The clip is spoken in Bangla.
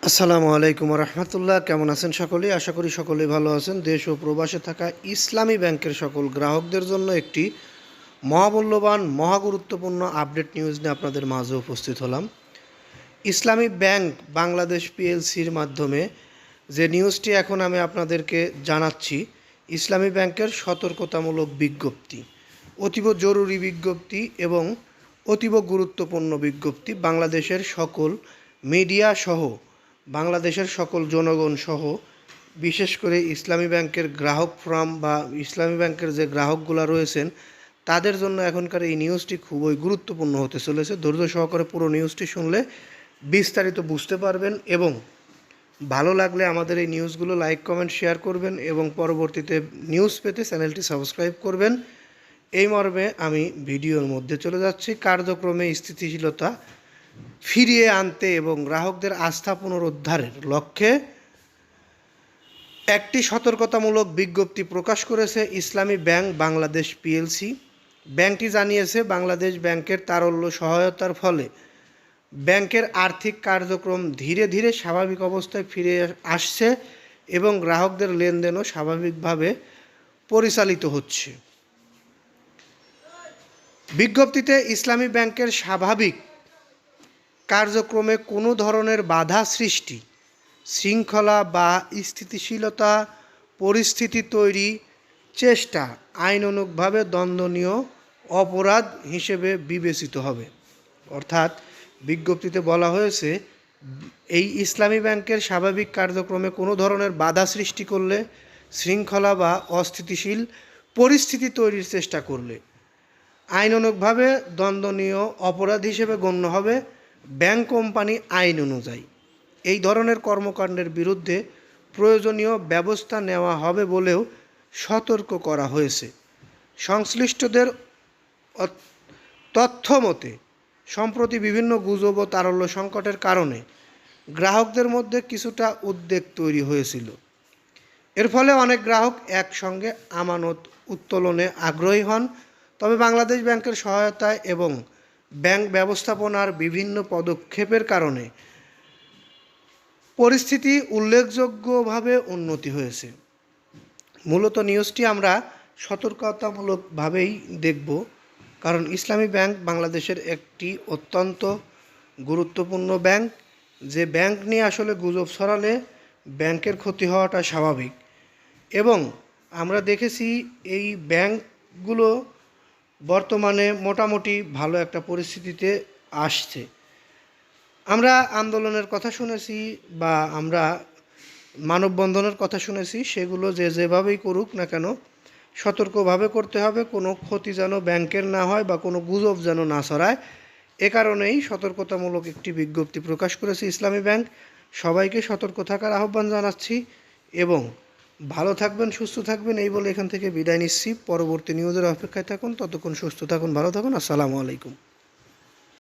আসসালামু আলাইকুম রহমতুল্লাহ। কেমন আছেন সকলেই? আশা করি সকলেই ভালো আছেন। দেশ ও প্রবাসে থাকা ইসলামী ব্যাংকের সকল গ্রাহকদের জন্য একটি মহামূল্যবান মহাগুরুত্বপূর্ণ আপডেট নিউজ নিয়ে আপনাদের মাঝে উপস্থিত হলাম। ইসলামী ব্যাংক বাংলাদেশ পিএলসির মাধ্যমে যে নিউজটি এখন আমি আপনাদেরকে জানাচ্ছি, ইসলামী ব্যাংকের সতর্কতামূলক বিজ্ঞপ্তি, অতীব জরুরি বিজ্ঞপ্তি এবং অতীব গুরুত্বপূর্ণ বিজ্ঞপ্তি। বাংলাদেশের সকল মিডিয়া সহ বাংলাদেশের সকল জনগণ সহ বিশেষ করে ইসলামী ব্যাংকের গ্রাহক ফর্ম বা ইসলামী ব্যাংকের যে গ্রাহকগুলো রয়েছেন তাদের জন্য এখনকার এই নিউজটি খুবই গুরুত্বপূর্ণ হতে চলেছে। ধৈর্য সহকারে পুরো নিউজটি শুনলে বিস্তারিত বুঝতে পারবেন এবং ভালো লাগলে আমাদের এই নিউজগুলো লাইক কমেন্ট শেয়ার করবেন এবং পরবর্তীতে নিউজ পেতে চ্যানেলটি সাবস্ক্রাইব করবেন। এই মর্মে আমি ভিডিওর মধ্যে চলে যাচ্ছি। কার্যক্রমে স্থিতিশীলতা ফিরিয়ে আনতে এবং গ্রাহকদের আস্থা পুনরুদ্ধারের লক্ষ্যে একটি সতর্কতামূলক বিজ্ঞপ্তি প্রকাশ করেছে ইসলামী ব্যাংক বাংলাদেশ পিএলসি। ব্যাংকটি জানিয়েছে, বাংলাদেশ ব্যাংকের তারল্য সহায়তার ফলে ব্যাংকের আর্থিক কার্যক্রম ধীরে ধীরে স্বাভাবিক অবস্থায় ফিরে আসছে এবং গ্রাহকদের লেনদেনও স্বাভাবিকভাবে পরিচালিত হচ্ছে। বিজ্ঞপ্তিতে ইসলামী ব্যাংকের স্বাভাবিক কার্যক্রমে কোনো ধরনের বাধা সৃষ্টি, শৃঙ্খলা বা স্থিতিশীলতা পরিস্থিতি তৈরি চেষ্টা আইনানুগভাবে দণ্ডনীয় অপরাধ হিসেবে বিবেচিত হবে। অর্থাৎ বিজ্ঞপ্তিতে বলা হয়েছে, এই ইসলামী ব্যাংকের স্বাভাবিক কার্যক্রমে কোনো ধরনের বাধা সৃষ্টি করলে, শৃঙ্খলা বা অস্থিতিশীল পরিস্থিতি তৈরির চেষ্টা করলে আইনানুগভাবে দণ্ডনীয় অপরাধ হিসেবে গণ্য হবে ব্যাংক কোম্পানি আইন অনুযায়ী। এই ধরনের কর্মকাণ্ডের বিরুদ্ধে প্রয়োজনীয় ব্যবস্থা নেওয়া হবে বলেও সতর্ক করা হয়েছে। সংশ্লিষ্টদের তথ্য মতে সম্প্রতি বিভিন্ন গুজব ও তারল্য সংকটের কারণে গ্রাহকদের মধ্যে কিছুটা উদ্বেগ তৈরি হয়েছিল। এর ফলে অনেক গ্রাহক একসঙ্গে আমানত উত্তোলনে আগ্রহী হন। তবে বাংলাদেশ ব্যাংকের সহায়তায় এবং ব্যাংক ব্যবস্থাপনার বিভিন্ন পদক্ষেপের কারণে পরিস্থিতি উল্লেখযোগ্যভাবে উন্নতি হয়েছে। মূলত নিউজটি আমরা সতর্কতামূলকভাবেই দেখব, কারণ ইসলামী ব্যাংক বাংলাদেশের একটি অত্যন্ত গুরুত্বপূর্ণ ব্যাংক। যে ব্যাংক নিয়ে আসলে গুজব ছড়ালে ব্যাংকের ক্ষতি হওয়াটা স্বাভাবিক। এবং আমরা দেখেছি এই ব্যাংকগুলো বর্তমানে মোটামুটি ভালো একটা পরিস্থিতিতে আসছে। আমরা আন্দোলনের কথা শুনেছি বা আমরা মানববন্ধনের কথা শুনেছি, সেগুলো যেভাবেই করুক না কেন সতর্কভাবে করতে হবে, কোনো ক্ষতি যেন ব্যাংকের না হয় বা কোনো গুজব যেন না ছড়ায়। এ কারণেই সতর্কতামূলক একটি বিজ্ঞপ্তি প্রকাশ করেছে ইসলামী ব্যাংক। সবাইকে সতর্ক থাকার আহ্বান জানাচ্ছি এবং ভালো থাকবেন, সুস্থ থাকবেন এই বলে এখান থেকে বিদায় নিচ্ছি। পরবর্তী নিউজের অপেক্ষায় থাকুন। ততক্ষণ সুস্থ থাকুন, ভালো থাকুন। আসসালামু আলাইকুম।